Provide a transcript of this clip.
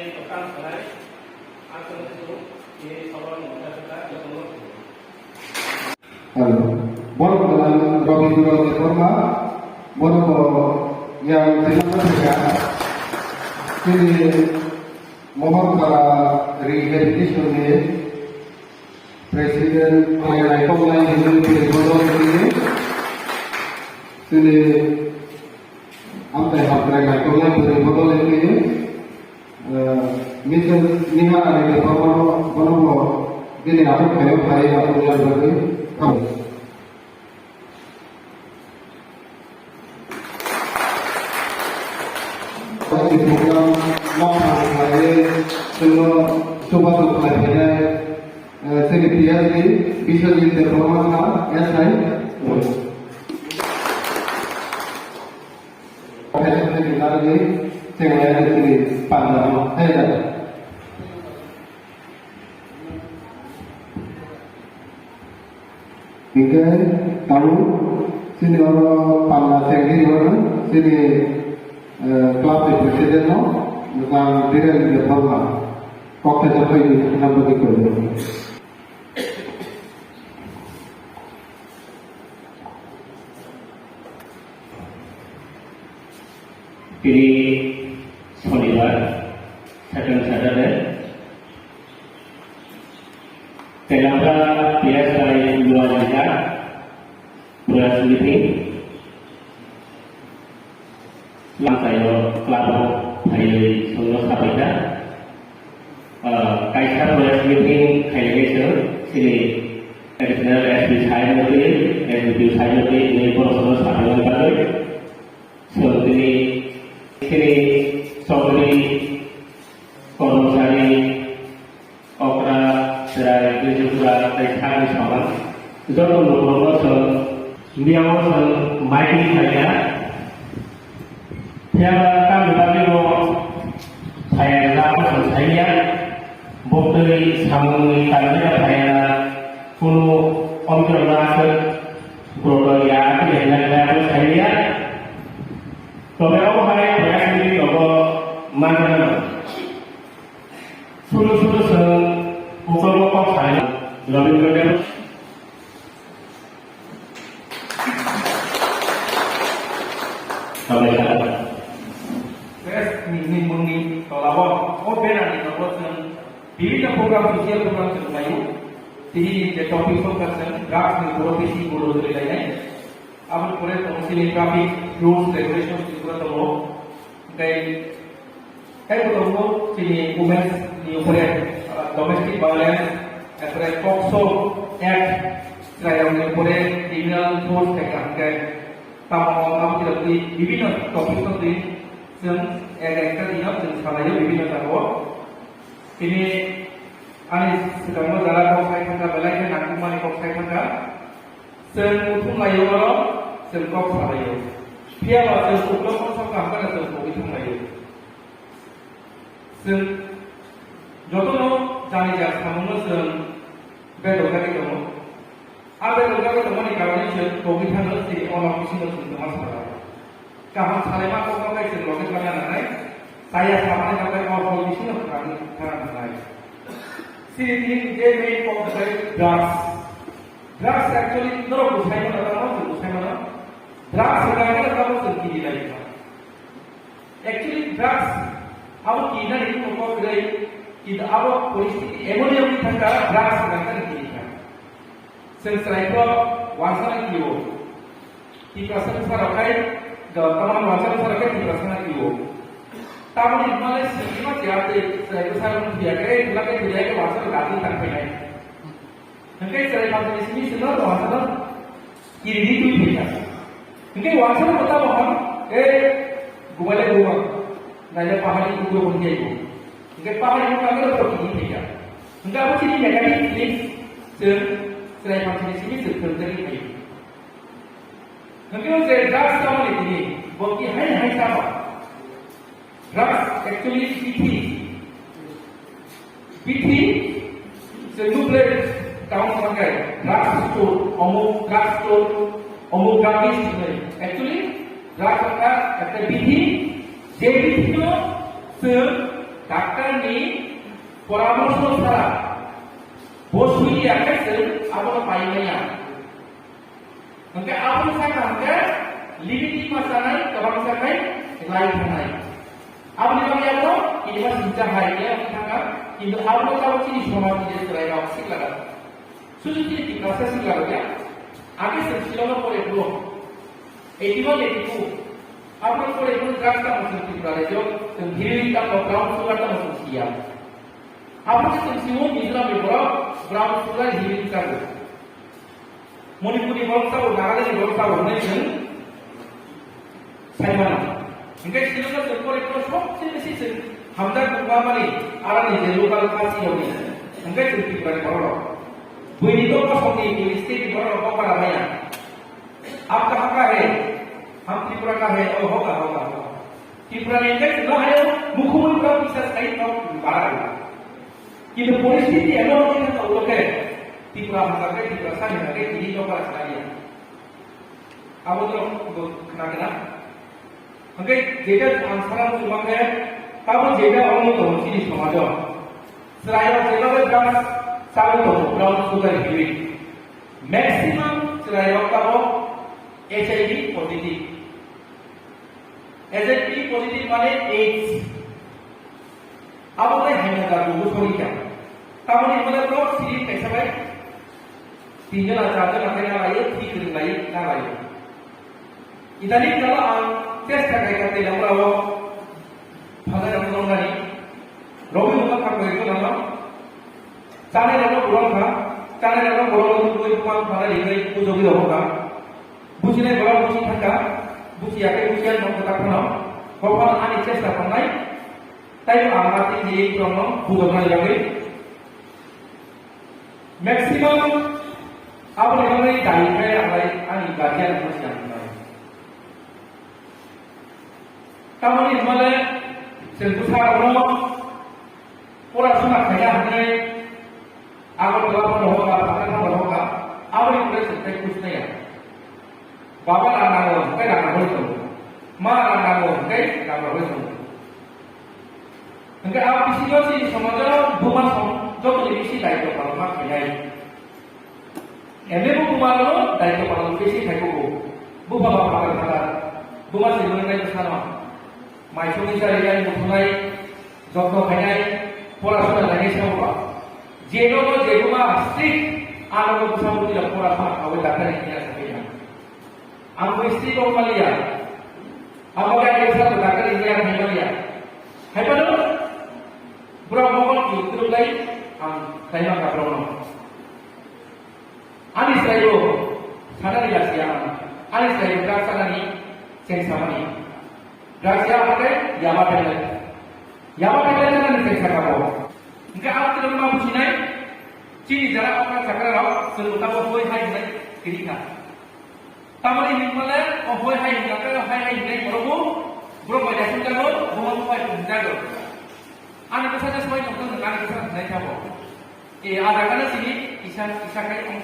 dotang selai asal itu di seorang muda kita yang mengerti. Halo, boleh dalam Robi Dura Reforma, boleh yang terima kasih. Ini mohon para rehabilitation ini Presiden mengenai pemulayan hidup di Bodong ini, ini sampai mengenai pemulayan di Bodong ini, misal lima hari reforma Bodong ini aku kayak apa yang berarti kamu. Di program maupun saya semua coba pelajari sekalian bisa diinformasikan ya saya. Saya dengar ini saya ada di Padang saya. Jika tahu sini orang Padang saya orang sini kelas presiden no, tentang diri yang berforma, kok tercapai nama dikau. Kini Shonibar second Saturday. Kenapa biasa luar biasa beras meeting? Saya kelapa dari Solo Sabeda. Kaisar beras meeting kailangan sini tradisional SB saya nanti SB saya nanti ini Solo Sabeda baru. So sini sobri korosari okra dari juga dari kami sama. Itu untuk dia mau main saya. Yang kami bagi saya lakukan saya bukti samui kami saya kuno omkron masuk produk yang lakukan saya. Kalau aku hari saya sendiri kalau mana sulu bukan saya lebih berbeda. Ini kalau benar di kalau বিভিন্ন program sosial program terlalu jadi topik fokus draft ni profesi bodoh dari lain. Abang boleh konsili traffic rules regulations juga tahu. Kayak tahu sini women ni boleh domestic violence, apalagi POCSO Act, saya yang boleh criminal force kayak tamu tidak di বিভিন্ন topik ituซึ่งএকটা দিনত সবাইও বিভিন্ন থাকব তিনি আমি সেখানে যারা কক্সাই থাকা বেলায় নাকুমানি কক্সাই থাকা जों बुथुमलायो जों गाव सालायो फैयाबा जों उग्र खरसा खालामगोन जों बबे थांलायो जों जतन जानि जा सामनो जों बे दगारि दङ आरो बे दगारि दङनि कारणे जों बबे थाङो जेरै अनावसिनो जों दमासफोरा गाहाम सालायमा कक्राखाय जों लगे खालामनानै saya sama dengan orang di sini sekarang naik. Sini dia main fokus drugs. Drugs actually no busai mana. Drugs sekarang kita tahu sendiri lagi. Actually drugs awak kira ini fokus dari kita awak polisi emosi kita drugs sekarang kita. Selain itu wangsalan kiyo. Kita sekarang kai, teman wangsalan sekarang kita sekarang kiyo. Tamu di mana sih macam apa? Saya usah biarkan itu lagi dia ke wangsalan lagi tanpa ini. Mungkin saya macam di sini semua wangsalan kiri di tu tidak. Mungkin wangsalan pertama orang gumala, naya pahari itu pun dia itu. Mungkin pahari itu kalau pergi tidak. Mungkin apa sih negatif link saya macam di sini terjadi ini. Mungkin saya drugs sama ini, bagi hai sama. Drugs actually PT senuble tahun pakai drugs store, omong gratis actually drugs apa PT jadi itu डाक्टरनि परामर्श सारा बसुनि आखाइजों आबो बायनाया ओंखाय आबो साका ओंखाय लिमिटि मासानाय गोबां साखाय लाइ थानाय आबनि बागैयाबो इनिबा सिन्था हायनाया थाङा किन्तु आबो गावनि समाजनि जेराव सिख्लागा सुजुति टिकासा सिख्लागा आगे सिलंग परे ब्रो 81 82 आबो परे ब्रो द्रागसा मुसुति प्रारे जो हिरिन का ब्राउन सुगार का मुसुतिया आबो सिमसिमो मिजरा बेबरा ब्राउन सुगार हिरिन का मणिपुरनि बरसाव नागालेण्डनि बरसाव होननायजों साइमाना ओंखाय सिलंगा सरकारिखौ सबसे बेसि जों हामदा गुमामानि आरानि जे लोकाल कासियावनि ओंखाय जों टिप्रानि बर'राव बैनिथ' असमनि स्टेटनि बर'राव बावगारा माया आप कहाँ का है हम त्रिपुरा का है ओ होगा होगा त्रिपुरा ने ओंखाय जों हायो मुखुमन्त्रीफ्रा बिसास खायिफ्राव बारा किन्तु परिस्थिति एमन ओके त्रिपुरा हाजारखाय त्रिपुरा सानिखाय बिनि बावगारा सानिया आबोथ' खोनागोना ओंखाय जेटा आन्सारा जुमाखे ताबो जेटा अनु दं सिनि समाजाव स्रायाव जेब्लाबो ड्राग्स साबो दं ब्राउन सुगार हिरि मैक्सिमाम स्रायाव ताबो HIV पॉजिटिव माने एड्स आबो हायना जागो सरिया ताबोनि माने तो सिरि कैसाबाय तीनजना चारजना लाखायना लायो थि लायो ना लायो इदानि कला आं चेष्टा खालामनानै दंब्लाबो फालायाव दंनानै रबि नङा खामानिखौ नामा जानायाव बर'खा जानायाव बर'खौ गोबां फालायनाय बुजोबि दंखा बुजिनाय बर' बुजि थांगा बुजियाखै बुजियान दं खोथाखौ हफान आंनि चेष्टा खालामनाय ताइम आंहाति जे दङ बुजोबनाय लागै मैक्सिमाम आबोलाय दाइनिफ्राय आंनि गार्जियान बुजिनाय तामानि माने जों बुसारावनो परासुना खाया हने आगरतला होगा पाटना होगा आबनि पुरे सत्य कुछनया बाबा रानांगो ओंखाय रानांगो दं मा रानांगो ओंखाय रानांगो दं ओंखाय आब बिसिनो सि समाजाव बुमा सम जतनि बिसि दायित्व खालामना खायनाय एमेबो बुमानो दायित्व खालामनो बिसि खायखौ बुमा बाबा खाला बुमा सिमोननाय साना माइसौनि जारिगानि बुथुमनाय जत्न खायनाय फरासुना लायनाय सावबा जेनोबो जेबोमा स्ट्रिक्ट आनंद बुसामुनिया फराफा आवे दाखानि किया सकेया आंबो स्ट्रिक्ट अमालिया आमागा केसा दाखानि किया हायमालिया हायबानो ब्रह्मगन युक्तुलाय आं खायमा गाब्रावनो आनि सायरो सानानि लासिया आनि Syro दाखानि सेंसामानि Rahasia apa deh? Yama Pele jangan diseksa kamu. Enggak ada yang mau bucinai. Cini jarak orang sakral law seluruh tamu hoi hai ini kirika. Tamu ini mana? Oh hoi hai ini kakak hai ini belum banyak sudah lo, belum hoi pun jago. Anak kesana semua yang nonton dengan kesana naik kamu. Ada kan sini kisah kayak om